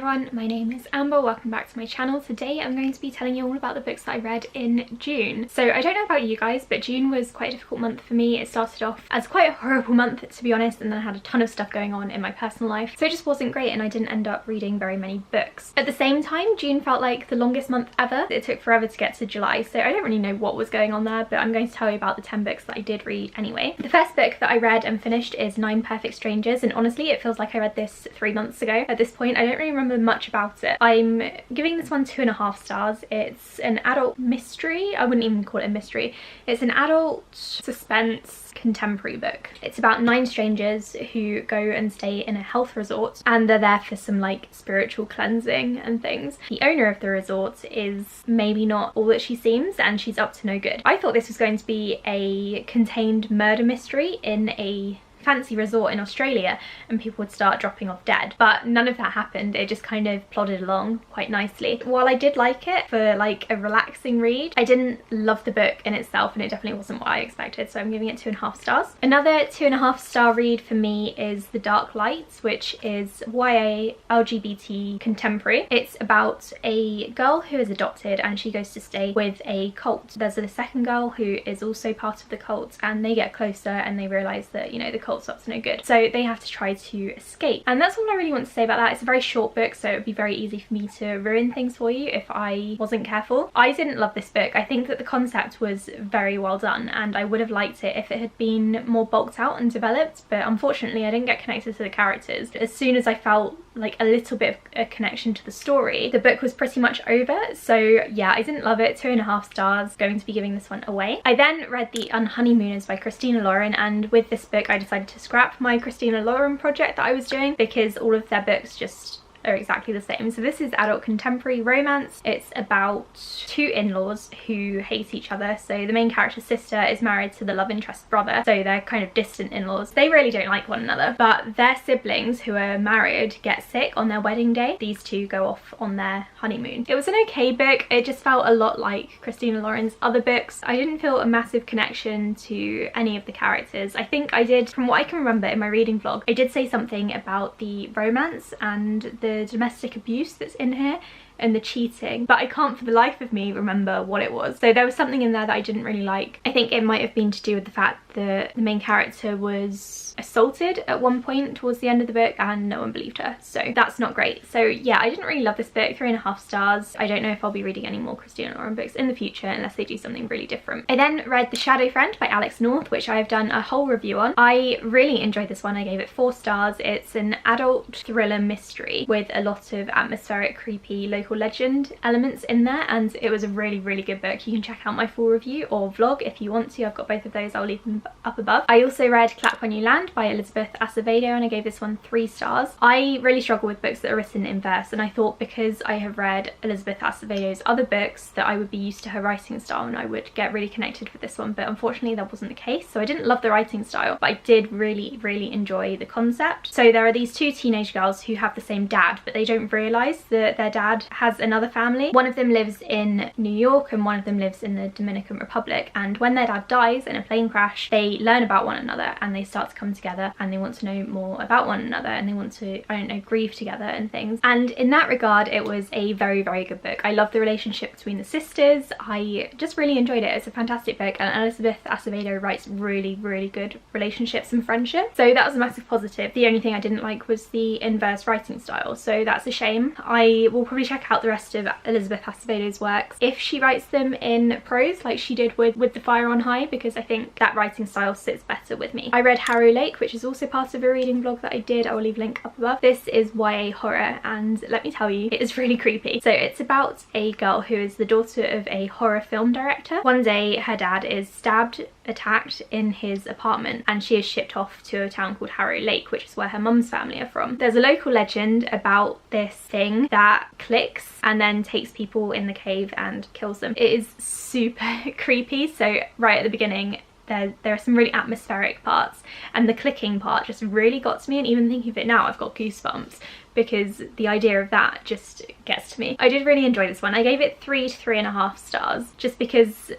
everyone, my name is Amber, welcome back to my channel. Today I'm going to be telling you all about the books that I read in June. So I don't know about you guys, but June was quite a difficult month for me. It started off as quite a horrible month, to be honest, and then I had a ton of stuff going on in my personal life. So it just wasn't great and I didn't end up reading very many books. At the same time, June felt like the longest month ever. It took forever to get to July, so I don't really know what was going on there, but I'm going to tell you about the 10 books that I did read anyway. The first book that I read and finished is 9 Perfect Strangers, and honestly it feels like I read this 3 months ago. At this point I don't really remember much about it. I'm giving this one 2.5 stars. It's an adult mystery. I wouldn't even call it a mystery. It's an adult suspense contemporary book. It's about 9 strangers who go and stay in a health resort, and they're there for some like spiritual cleansing and things. The owner of the resort is maybe not all that she seems, and she's up to no good. I thought this was going to be a contained murder mystery in a fancy resort in Australia and people would start dropping off dead, but none of that happened. It just kind of plodded along quite nicely. While I did like it for like a relaxing read, I didn't love the book in itself, and it definitely wasn't what I expected, so I'm giving it 2.5 stars. Another 2.5 star read for me is The Dark Lights, which is YA LGBT contemporary. It's about a girl who is adopted and she goes to stay with a cult. There's a second girl who is also part of the cult, and they get closer and they realise that, you know, the cult's up to no good, so they have to try to escape. And that's all I really want to say about that. It's a very short book, so it would be very easy for me to ruin things for you if I wasn't careful. I didn't love this book. I think that the concept was very well done and I would have liked it if it had been more bulked out and developed, but unfortunately I didn't get connected to the characters. As soon as I felt like a little bit of a connection to the story, the book was pretty much over. So yeah, I didn't love it. 2.5 stars. Going to be giving this one away. I then read The Unhoneymooners by Christina Lauren, and with this book I decided to scrap my Christina Lauren project that I was doing because all of their books just are exactly the same. So this is adult contemporary romance. It's about 2 in-laws who hate each other. So the main character's sister is married to the love interest's brother, so they're kind of distant in-laws. They really don't like one another, but their siblings who are married get sick on their wedding day. These two go off on their honeymoon. It was an okay book. It just felt a lot like Christina Lauren's other books. I didn't feel a massive connection to any of the characters. I think I did, from what I can remember in my reading vlog, I did say something about the romance and the domestic abuse that's in here and the cheating, but I can't for the life of me remember what it was. So there was something in there that I didn't really like. I think it might have been to do with the fact that the main character was assaulted at one point towards the end of the book and no one believed her, so that's not great. So yeah, I didn't really love this book. 3.5 stars. I don't know if I'll be reading any more Christina Lauren books in the future unless they do something really different. I then read The Shadow Friend by Alex North, which I have done a whole review on. I really enjoyed this one. I gave it 4 stars. It's an adult thriller mystery with a lot of atmospheric, creepy local legend elements in there, and it was a really good book. You can check out my full review or vlog if you want to. I've got both of those. I'll leave them up above. I also read Clap When You Land by Elizabeth Acevedo, and I gave this one 3 stars. I really struggle with books that are written in verse, and I thought because I have read Elizabeth Acevedo's other books that I would be used to her writing style and I would get really connected with this one, but unfortunately that wasn't the case. So I didn't love the writing style, but I did really enjoy the concept. So there are these 2 teenage girls who have the same dad, but they don't realise that their dad has another family. One of them lives in New York and one of them lives in the Dominican Republic, and when their dad dies in a plane crash, they learn about one another and they start to come together and they want to know more about one another and they want to, I don't know, grieve together and things. And in that regard it was a very good book. I love the relationship between the sisters. I just really enjoyed it. It's a fantastic book, and Elizabeth Acevedo writes really good relationships and friendships, so that was a massive positive. The only thing I didn't like was the inverse writing style, so that's a shame. I will probably check out the rest of Elizabeth Acevedo's works if she writes them in prose like she did with The Fire on High, because I think that writing style sits better with me. I read Harrow Lake, which is also part of a reading vlog that I did. I will leave a link up above. This is YA horror, and let me tell you, it is really creepy. So it's about a girl who is the daughter of a horror film director. One day her dad is stabbed, attacked in his apartment, and she is shipped off to a town called Harrow Lake, which is where her mum's family are from. There's a local legend about this thing that clicks and then takes people in the cave and kills them. It is super creepy. So right at the beginning there are some really atmospheric parts, and the clicking part just really got to me, and even thinking of it now I've got goosebumps because the idea of that just gets to me. I did really enjoy this one. I gave it 3 to 3.5 stars just because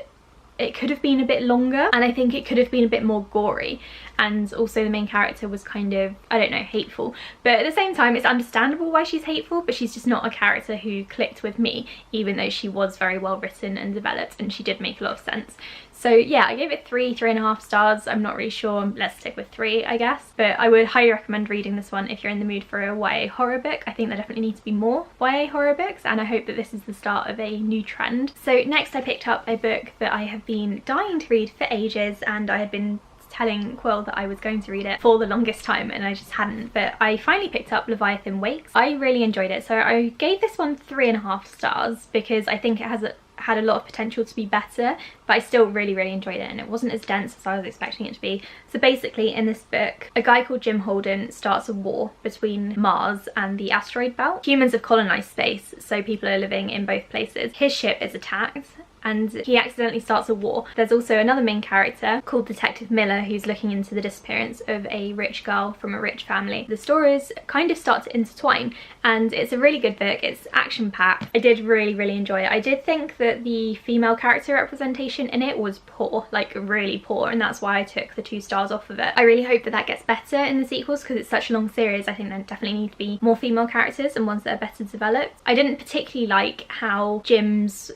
it could have been a bit longer, and I think it could have been a bit more gory. and also the main character was kind of, I don't know, hateful. But at the same time, it's understandable why she's hateful, but she's just not a character who clicked with me, even though she was very well written and developed, and she did make a lot of sense. So yeah, I gave it 3.5 stars. I'm not really sure. Let's stick with 3, I guess. But I would highly recommend reading this one if you're in the mood for a YA horror book. I think there definitely need to be more YA horror books, and I hope that this is the start of a new trend. So next I picked up a book that I have been dying to read for ages, and I had been telling Quill that I was going to read it for the longest time and I just hadn't, but I finally picked up Leviathan Wakes. I really enjoyed it, so I gave this one 3.5 stars because I think it had a lot of potential to be better, but I still really enjoyed it, and it wasn't as dense as I was expecting it to be. So basically in this book, a guy called Jim Holden starts a war between Mars and the asteroid belt. Humans have colonized space, so people are living in both places. His ship is attacked and he accidentally starts a war. There's also another main character called Detective Miller who's looking into the disappearance of a rich girl from a rich family. The stories kind of start to intertwine, and it's a really good book. It's action-packed. I did really enjoy it. I did think that the female character representation in it was poor, like really poor, and that's why I took the 2 stars off of it. I really hope that that gets better in the sequels because it's such a long series. I think there definitely need to be more female characters and ones that are better developed. I didn't particularly like how Jim's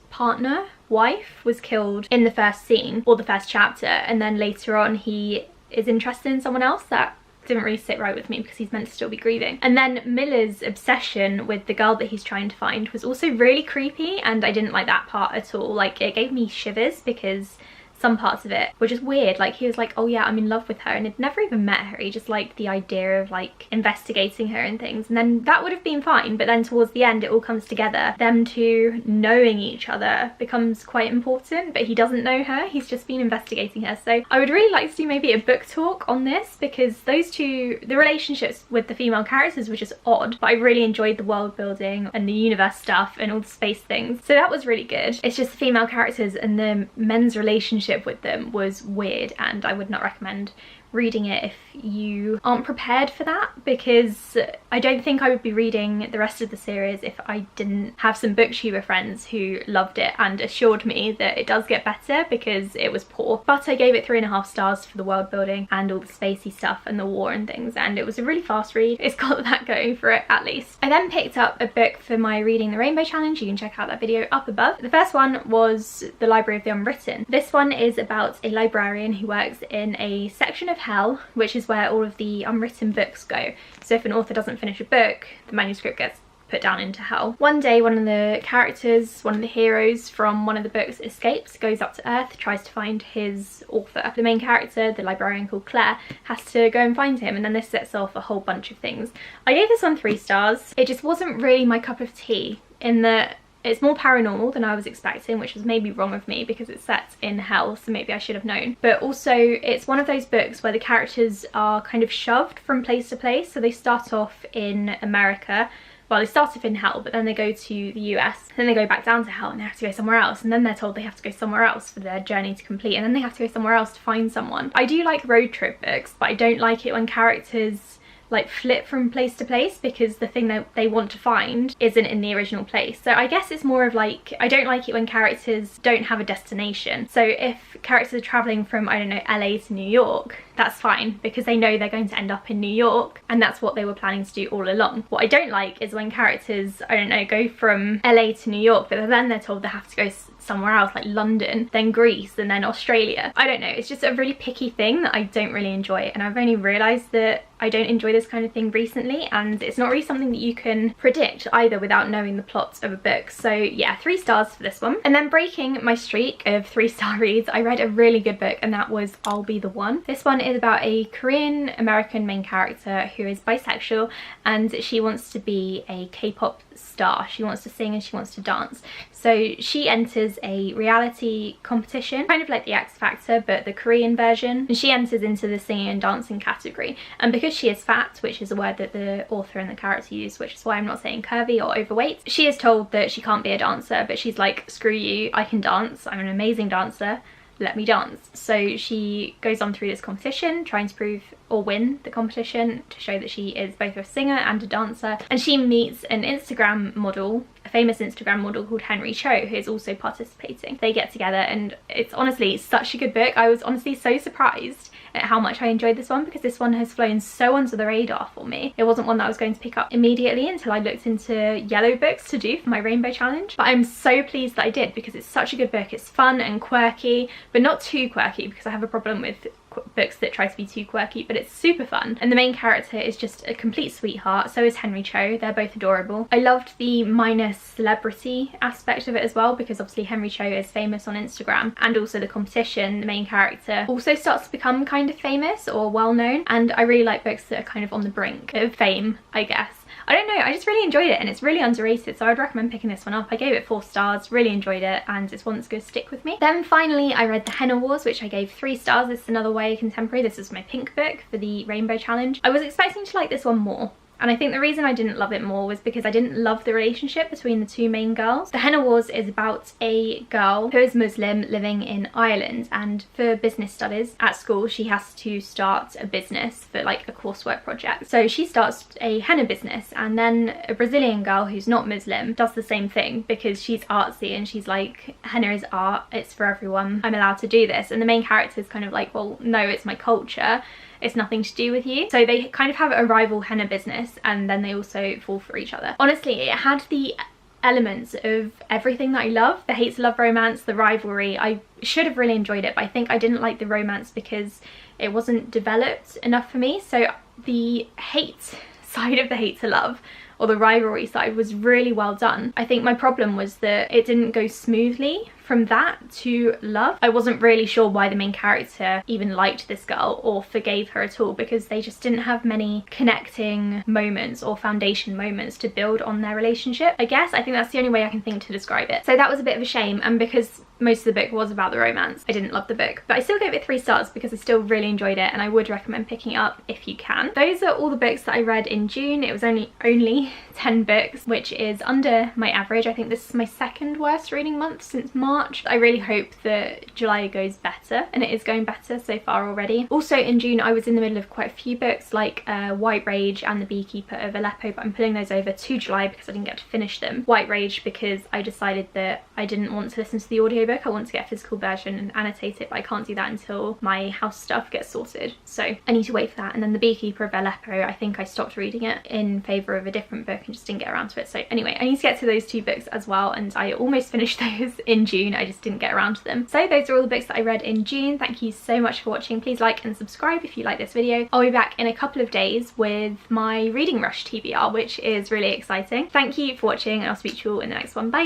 wife was killed in the first scene or the first chapter, and then later on he is interested in someone else. That didn't really sit right with me because he's meant to still be grieving. And then Miller's obsession with the girl that he's trying to find was also really creepy, and I didn't like that part at all. Like, it gave me shivers because some parts of it were just weird. Like, he was like, oh yeah, I'm in love with her, and he'd never even met her. He just liked the idea of like investigating her and things, and then that would have been fine, but then towards the end it all comes together. Them two knowing each other becomes quite important, but he doesn't know her, he's just been investigating her. So I would really like to do maybe a book talk on this, because those two, the relationships with the female characters were just odd, but I really enjoyed the world building and the universe stuff and all the space things, so that was really good. It's just the female characters and the men's relationship with them was weird, and I would not recommend reading it if you aren't prepared for that, because I don't think I would be reading the rest of the series if I didn't have some booktuber friends who loved it and assured me that it does get better, because it was poor. But I gave it 3.5 stars for the world building and all the spacey stuff and the war and things, and it was a really fast read. It's got that going for it, at least. I then picked up a book for my Reading the Rainbow challenge. You can check out that video up above. The first one was The Library of the Unwritten. This one is about a librarian who works in a section of hell, which is where all of the unwritten books go. So if an author doesn't finish a book, the manuscript gets put down into hell. One day one of the characters, one of the heroes from one of the books, escapes, goes up to Earth, tries to find his author. The main character, the librarian called Claire, has to go and find him, and then this sets off a whole bunch of things. I gave this one 3 stars. It just wasn't really my cup of tea, in that it's more paranormal than I was expecting, which was maybe wrong of me because it's set in hell, so maybe I should have known. But also it's one of those books where the characters are kind of shoved from place to place. So they start off in America, well, they start off in hell, but then they go to the US, then they go back down to hell and they have to go somewhere else, and then they're told they have to go somewhere else for their journey to complete, and then they have to go somewhere else to find someone. I do like road trip books, but I don't like it when characters like flip from place to place because the thing that they want to find isn't in the original place. So I guess it's more of like, I don't like it when characters don't have a destination. So if characters are traveling from, I don't know, LA to New York, that's fine because they know they're going to end up in New York and that's what they were planning to do all along. What I don't like is when characters, I don't know, go from LA to New York, but then they're told they have to go somewhere else, like London, then Greece, and then Australia. I don't know, it's just a really picky thing that I don't really enjoy, and I've only realised that I don't enjoy this kind of thing recently, and it's not really something that you can predict either without knowing the plots of a book. So yeah, 3 stars for this one. And then breaking my streak of 3-star reads, I read a really good book, and that was I'll Be the One. This one is about a Korean American main character who is bisexual, and she wants to be a K-pop star. She wants to sing and she wants to dance. So she enters a reality competition, kind of like the X Factor, but the Korean version. And she enters into the singing and dancing category. And because she is fat, which is a word that the author and the character use, which is why I'm not saying curvy or overweight, she is told that she can't be a dancer, but she's like, screw you, I can dance, I'm an amazing dancer, let me dance. So she goes on through this competition trying to prove or win the competition to show that she is both a singer and a dancer, and she meets an Instagram model, a famous Instagram model called Henry Cho, who is also participating. They get together and it's honestly such a good book. I was honestly so surprised at how much I enjoyed this one, because this one has flown so under the radar for me. It wasn't one that I was going to pick up immediately until I looked into yellow books to do for my rainbow challenge, but I'm so pleased that I did, because it's such a good book. It's fun and quirky, but not too quirky, because I have a problem with books that try to be too quirky, but it's super fun. And the main character is just a complete sweetheart, so is Henry Cho. They're both adorable. I loved the minor celebrity aspect of it as well, because obviously Henry Cho is famous on Instagram, and also the competition, the main character also starts to become kind of famous or well known, and I really like books that are kind of on the brink of fame, I guess. I don't know, I just really enjoyed it, and it's really underrated, so I'd recommend picking this one up. I gave it 4 stars, really enjoyed it, and it's one that's going to stick with me. Then finally I read The Henna Wars, which I gave 3 stars. This is another YA contemporary. This is my pink book for the Rainbow Challenge. I was expecting to like this one more, and I think the reason I didn't love it more was because I didn't love the relationship between the 2 main girls. The Henna Wars is about a girl who is Muslim living in Ireland, and for business studies at school she has to start a business for like a coursework project. So she starts a henna business, and then a Brazilian girl who's not Muslim does the same thing, because she's artsy and she's like, henna is art, it's for everyone, I'm allowed to do this. And the main character is kind of like, well no, it's my culture, it's nothing to do with you. So they kind of have a rival henna business, and then they also fall for each other. Honestly, it had the elements of everything that I love. The hate to love romance, the rivalry. I should have really enjoyed it, but I think I didn't like the romance because it wasn't developed enough for me. So the hate side of the hate to love, or the rivalry side, was really well done. I think my problem was that it didn't go smoothly from that to love. I wasn't really sure why the main character even liked this girl or forgave her at all, because they just didn't have many connecting moments or foundation moments to build on their relationship, I guess. I think that's the only way I can think to describe it. So that was a bit of a shame, and because most of the book was about the romance, I didn't love the book. But I still gave it 3 stars because I still really enjoyed it, and I would recommend picking it up if you can. Those are all the books that I read in June. It was only 10 books, which is under my average. I think this is my 2nd worst reading month since March. I really hope that July goes better, and it is going better so far already. Also in June I was in the middle of quite a few books, like White Rage and The Beekeeper of Aleppo, but I'm pulling those over to July because I didn't get to finish them. White Rage because I decided that I didn't want to listen to the audiobook. I want to get a physical version and annotate it, but I can't do that until my house stuff gets sorted, so I need to wait for that. And then The Beekeeper of Aleppo, I think I stopped reading it in favour of a different book and just didn't get around to it. So anyway, I need to get to those 2 books as well, and I almost finished those in June, I just didn't get around to them. So those are all the books that I read in June. Thank you so much for watching. Please like and subscribe if you like this video. I'll be back in a couple of days with my Reading Rush TBR, which is really exciting. Thank you for watching, and I'll speak to you all in the next one. Bye!